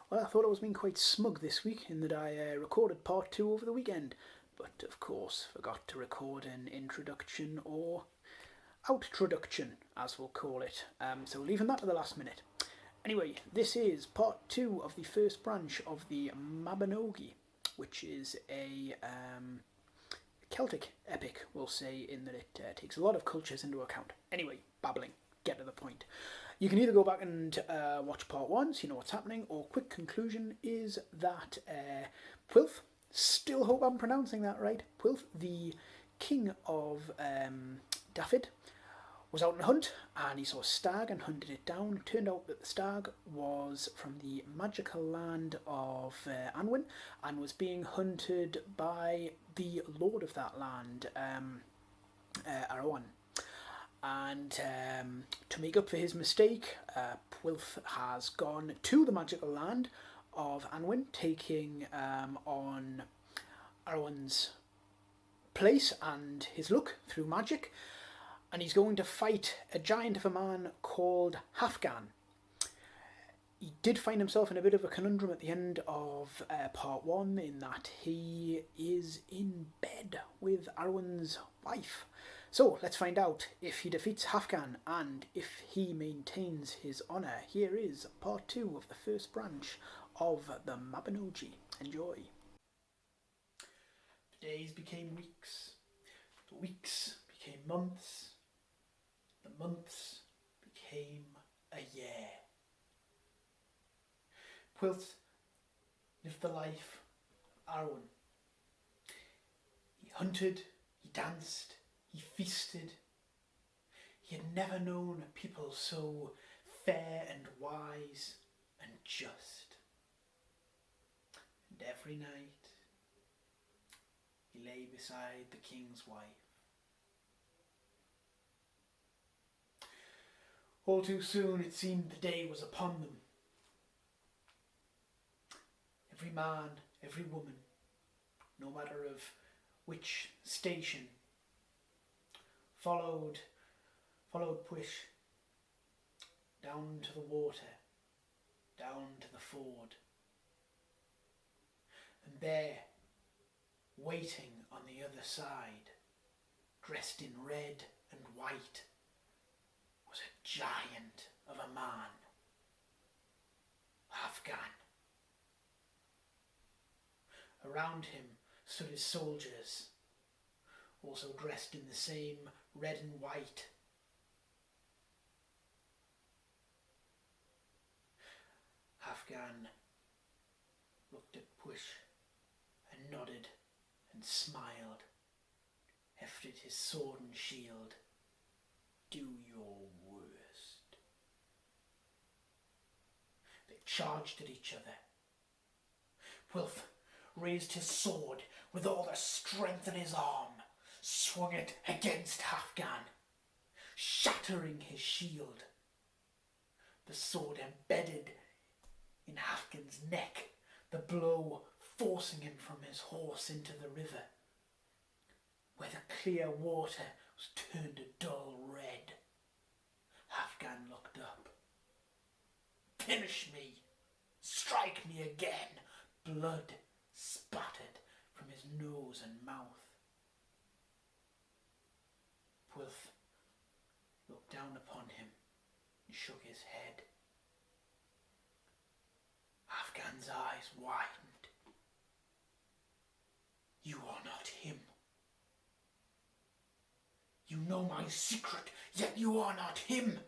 Well, I thought I was being quite smug this week in that I recorded part 2 over the weekend, but of course forgot to record an introduction or outroduction, as we'll call it. So leaving that to the last minute. Anyway, this is part 2 of the first branch of the Mabinogi, which is a Celtic epic, we'll say, in that it takes a lot of cultures into account. Anyway, babbling, get to the point. You can either go back and watch part 1 so you know what's happening, or quick conclusion is that Pwylf, still hope I'm pronouncing that right, Pwylf, the king of Dafydd, was out on a hunt and he saw a stag and hunted it down. It turned out that the stag was from the magical land of Anwen and was being hunted by the lord of that land, Arawan. And to make up for his mistake, Pwylf has gone to the magical land of Anwen, taking on Arawan's place and his look through magic, and he's going to fight a giant of a man called Halfgan. He did find himself in a bit of a conundrum at the end of part 1, in that he is in bed with Arawan's wife. So let's find out if he defeats Halfgan and if he maintains his honour. Here is part 2 of the first branch of the Mabinogi. Enjoy. The days became weeks. The weeks became months. The months became a year. Pwylf lived the life of Arwen. He hunted, he danced, he feasted. He had never known a people so fair and wise and just. And every night he lay beside the king's wife. All too soon it seemed the day was upon them. Every man, every woman, no matter of which station, followed Pwyll down to the water, down to the ford. And there, waiting on the other side, dressed in red and white, was a giant of a man, Halfgan. Around him stood his soldiers, also dressed in the same red and white. Halfgan looked at Pwyll and nodded and smiled, hefted his sword and shield. Do your worst. They charged at each other. Pwylf raised his sword with all the strength in his arm, swung it against Halfgan, shattering his shield. The sword embedded in Halfgan's neck, the blow forcing him from his horse into the river, where the clear water was turned a dull red. Halfgan looked up. Finish me! Strike me again! Blood spattered from his nose and mouth. Pwylf looked down upon him and shook his head. Halfgan's eyes widened. You are not him. You know my secret, yet you are not him.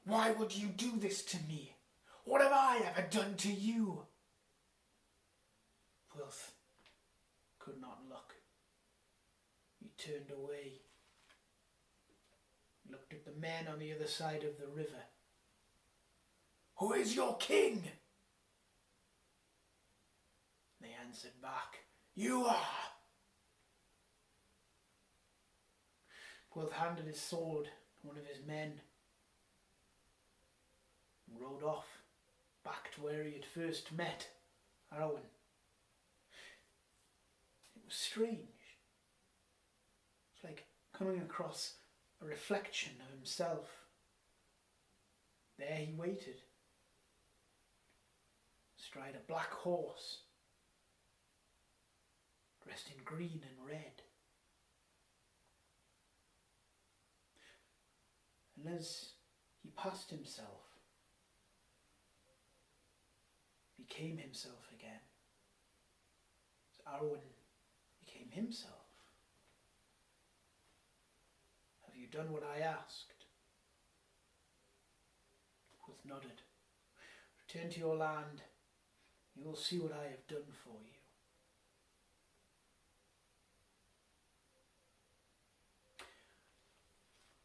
Why would you do this to me? What have I ever done to you? Pwylf could not look. He turned away, looked at the men on the other side of the river. Who is your king? They answered back, you are. Pwylf handed his sword to one of his men and rode off back to where he had first met Arwen. It was strange. It's like coming across a reflection of himself. There he waited, astride a black horse, dressed in green and red. And as he passed himself, became himself again, as Arwen became himself. Have you done what I asked? Wolf nodded. Return to your land. You will see what I have done for you.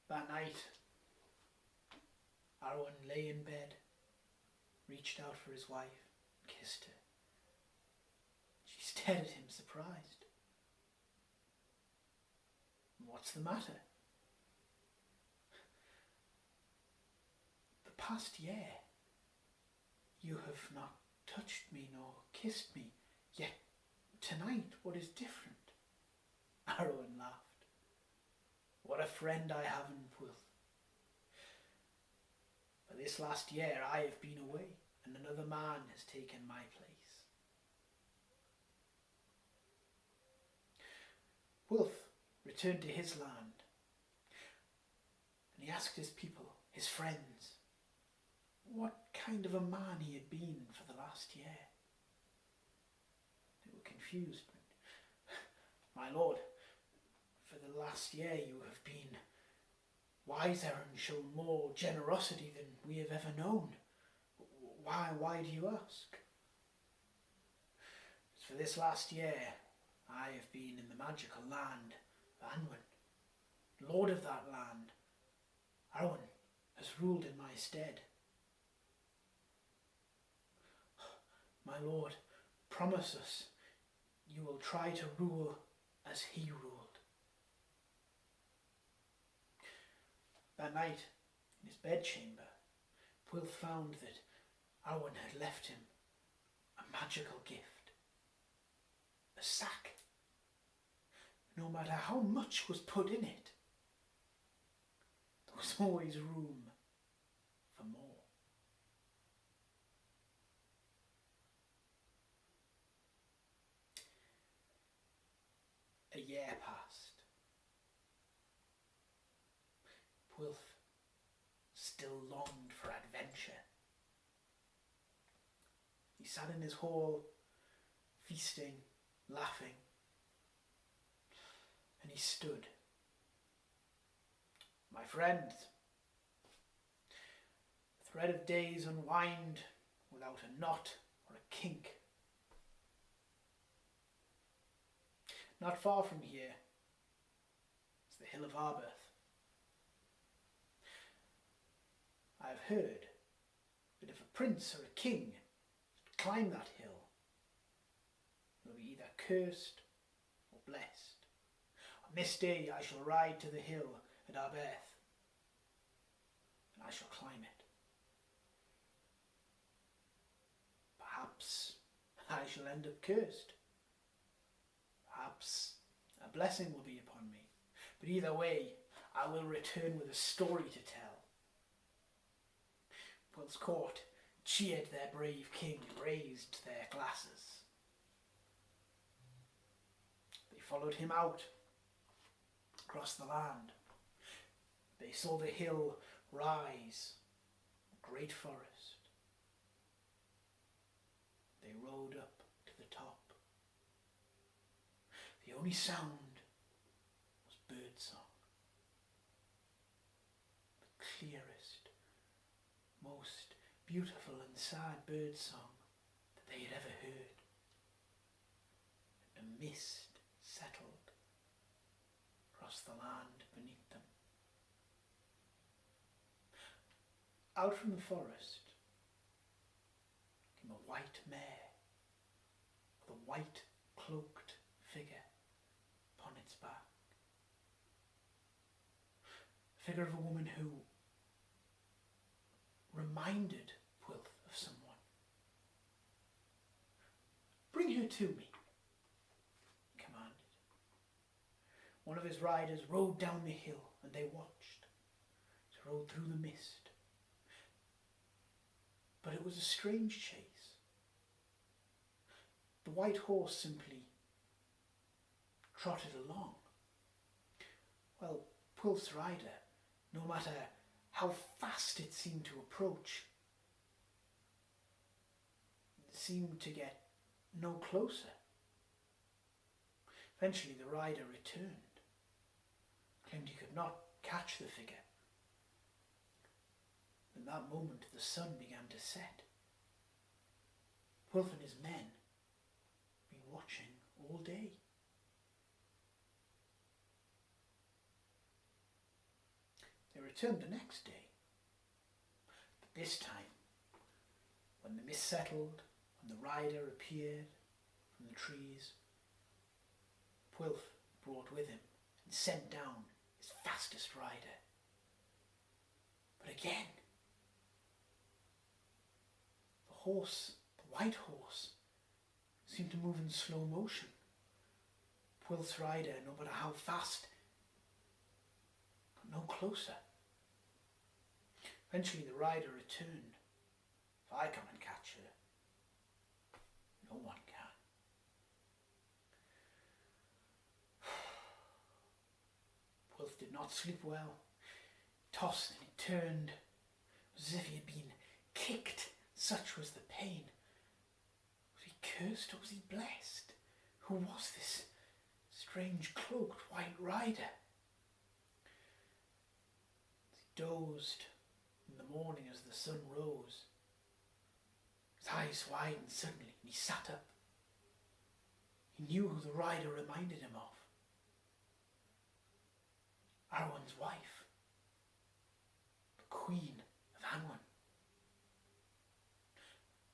That night, Arwen lay in bed, reached out for his wife, and kissed her. She stared at him, surprised. What's the matter? The past year, you have not touched me nor kissed me, yet tonight what is different? Arwen laughed. What a friend I have in Pwyll. For this last year I have been away, and another man has taken my place. Wulf returned to his land, and he asked his people, his friends, what kind of a man he had been for the last year. They were confused. My lord, for the last year you have been wiser and shown more generosity than we have ever known. Why do you ask? For this last year I have been in the magical land of Anwen. Lord of that land, Arwen has ruled in my stead. My lord, promise us you will try to rule as he ruled. That night, in his bedchamber, Pwyll found that Arwen had left him a magical gift. A sack. No matter how much was put in it, there was always room for more. A year passed. Pwyll still longed for adventure. He sat in his hall, feasting, laughing, and he stood. My friends, the thread of days unwind without a knot or a kink. Not far from here is the Hill of Arbeth. I have heard that if a prince or a king should climb that hill, he'll be either cursed or blessed. On this day I shall ride to the hill at Arbeth, and I shall climb it. Perhaps I shall end up cursed. Perhaps a blessing will be upon me. But either way, I will return with a story to tell. Pwyll's court cheered their brave king and raised their glasses. They followed him out across the land. They saw the hill rise, a great forest. They rode up to the top. The only sound was birdsong. The clearest, most beautiful and sad birdsong that they had ever heard. And a mist settled across the land beneath them. Out from the forest came a white mare with a white cloaked figure upon its back. The figure of a woman who reminded Pwyll of someone. Bring her to me, he commanded. One of his riders rode down the hill and they watched. They rode through the mist. But it was a strange chase. the white horse simply trotted along. Well, Pwlf's rider, no matter how fast it seemed to approach, seemed to get no closer. Eventually the rider returned, claimed he could not catch the figure. In that moment the sun began to set. Pwlf and his men had been watching all day. They returned the next day, but this time, when the mist settled, when the rider appeared from the trees, Pwlf brought with him and sent down his fastest rider. But again, the white horse, seemed to move in slow motion. Pwlf's rider, no matter how fast, got no closer. Eventually the rider returned. If I come and catch her, no one can. Pwlf did not sleep well. He tossed and he turned, as if he had been kicked. Such was the pain. Was he cursed or was he blessed? Who was this strange cloaked white rider? As he dozed in the morning as the sun rose, his eyes widened suddenly and he sat up. He knew who the rider reminded him of. Arwen's wife, the Queen of Anwen.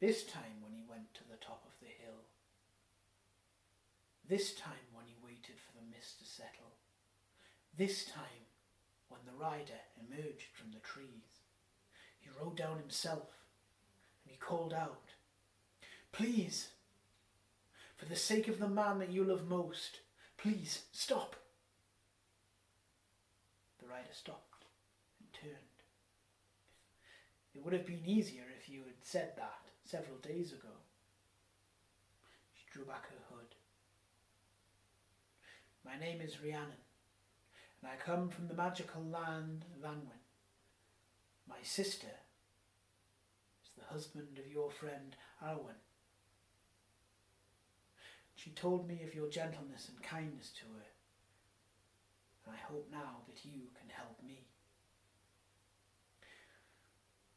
This time when he went to the top of the hill, this time when he waited for the mist to settle, this time when the rider emerged from the trees, he rode down himself and he called out, "Please, for the sake of the man that you love most, please stop." The rider stopped and turned. It would have been easier if you had said that several days ago. She drew back her hood. "My name is Rhiannon, and I come from the magical land of Anwen. My sister is the husband of your friend Arwen. She told me of your gentleness and kindness to her, and I hope now that you can help me.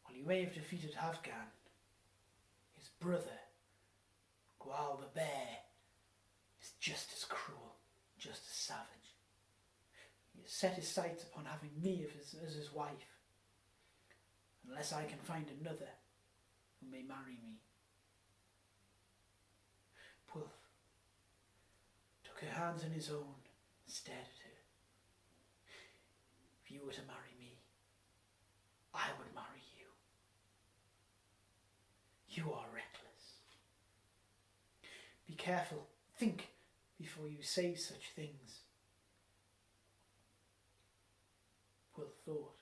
While you may have defeated Havgan, his brother, Gwal the Bear, is just as cruel, just as savage. He has set his sights upon having me as his wife, unless I can find another who may marry me." Pwlf took her hands in his own and stared at her. "If you were to marry me, I would marry you. You are reckless. Be careful, think before you say such things." Pwlf thought.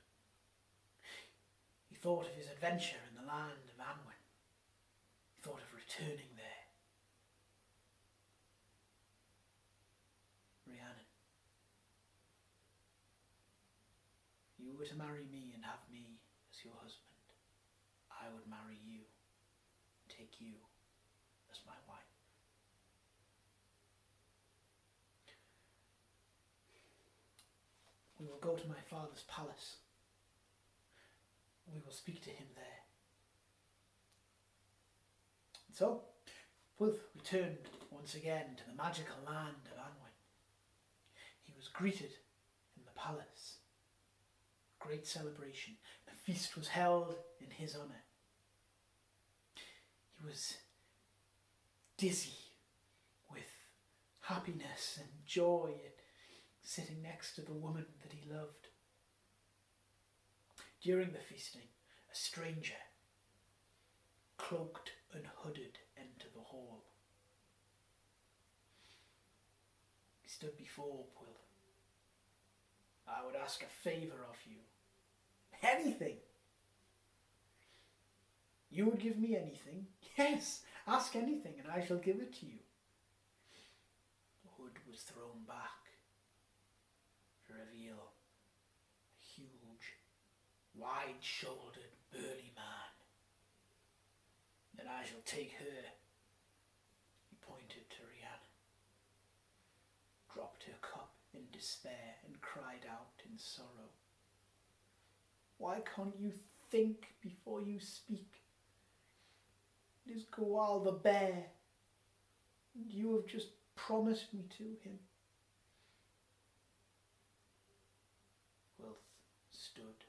He thought of his adventure in the land of Anwen. He thought of returning there. "Rhiannon, if you were to marry me and have me as your husband, I would marry you, take you as my wife." "We will go to my father's palace. We will speak to him there." And so, Pwlf returned once again to the magical land of Anwen. He was greeted in the palace. Great celebration. The feast was held in his honour. He was dizzy with happiness and joy at sitting next to the woman that he loved. During the feasting, a stranger, cloaked and hooded, entered the hall. He stood before Pwlf. "I would ask a favour of you. Anything. You would give me anything. Yes, ask anything and I shall give it to you. The hood was thrown back to reveal a huge, wide-shouldered, burly man. Then I shall take her. He pointed to Rhiannon, dropped her cup in despair and cried out in sorrow. Why can't you think before you speak? It is Goal the bear, and you have just promised me to him. Wilf stood,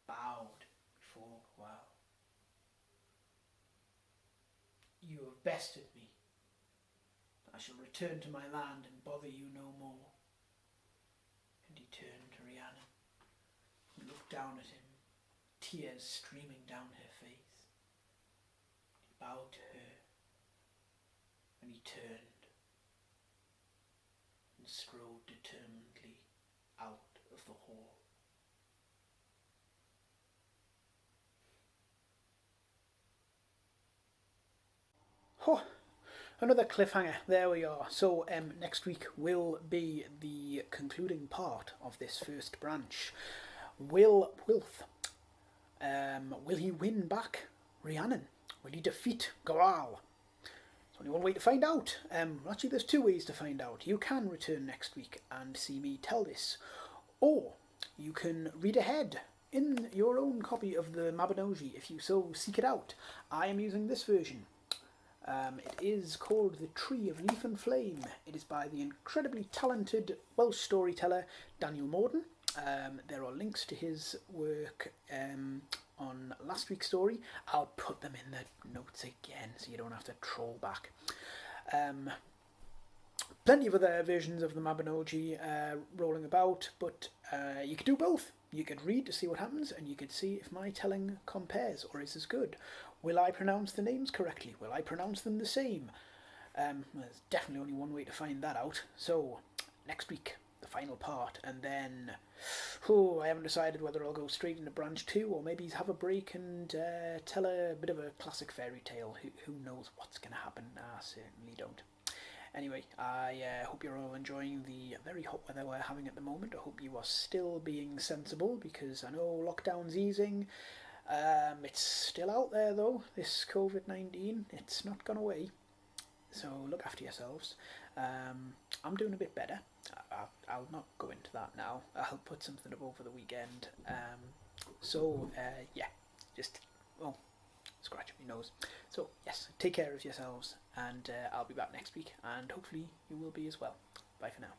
bowed before Goal. You have bested me. I shall return to my land and bother you no more. And he turned to Rhiannon and looked down at him, tears streaming down her face. He bowed to her, and he turned and strode determinedly out of the hall. Oh, another cliffhanger. There we are. So next week will be the concluding part of this first branch. Will he win back Rhiannon? Will he defeat Goal? There's only one way to find out. Actually, there's two ways to find out. You can return next week and see me tell this, or you can read ahead in your own copy of the Mabinogi if you so seek it out. I am using this version. It is called The Tree of Leaf and Flame. It is by the incredibly talented Welsh storyteller Daniel Morden. There are links to his work on last week's story. I'll put them in the notes again so you don't have to troll back. Plenty of other versions of the Mabinogi rolling about, but you could do both. You could read to see what happens, and you could see if my telling compares or is as good. Will I pronounce the names correctly? Will I pronounce them the same? There's definitely only one way to find that out. So, next week, the final part, and then I haven't decided whether I'll go straight into branch 2 or maybe have a break and tell a bit of a classic fairy tale. Who knows what's going to happen? I certainly don't. Anyway, I hope you're all enjoying the very hot weather we're having at the moment. I hope you are still being sensible, because I know lockdown's easing. It's still out there though, this COVID-19. It's not gone away. So look after yourselves. I'm doing a bit better. I'll not go into that now. I'll put something up over the weekend. Yeah, just, scratch up your nose. So yes, take care of yourselves, and I'll be back next week, and hopefully you will be as well. Bye for now.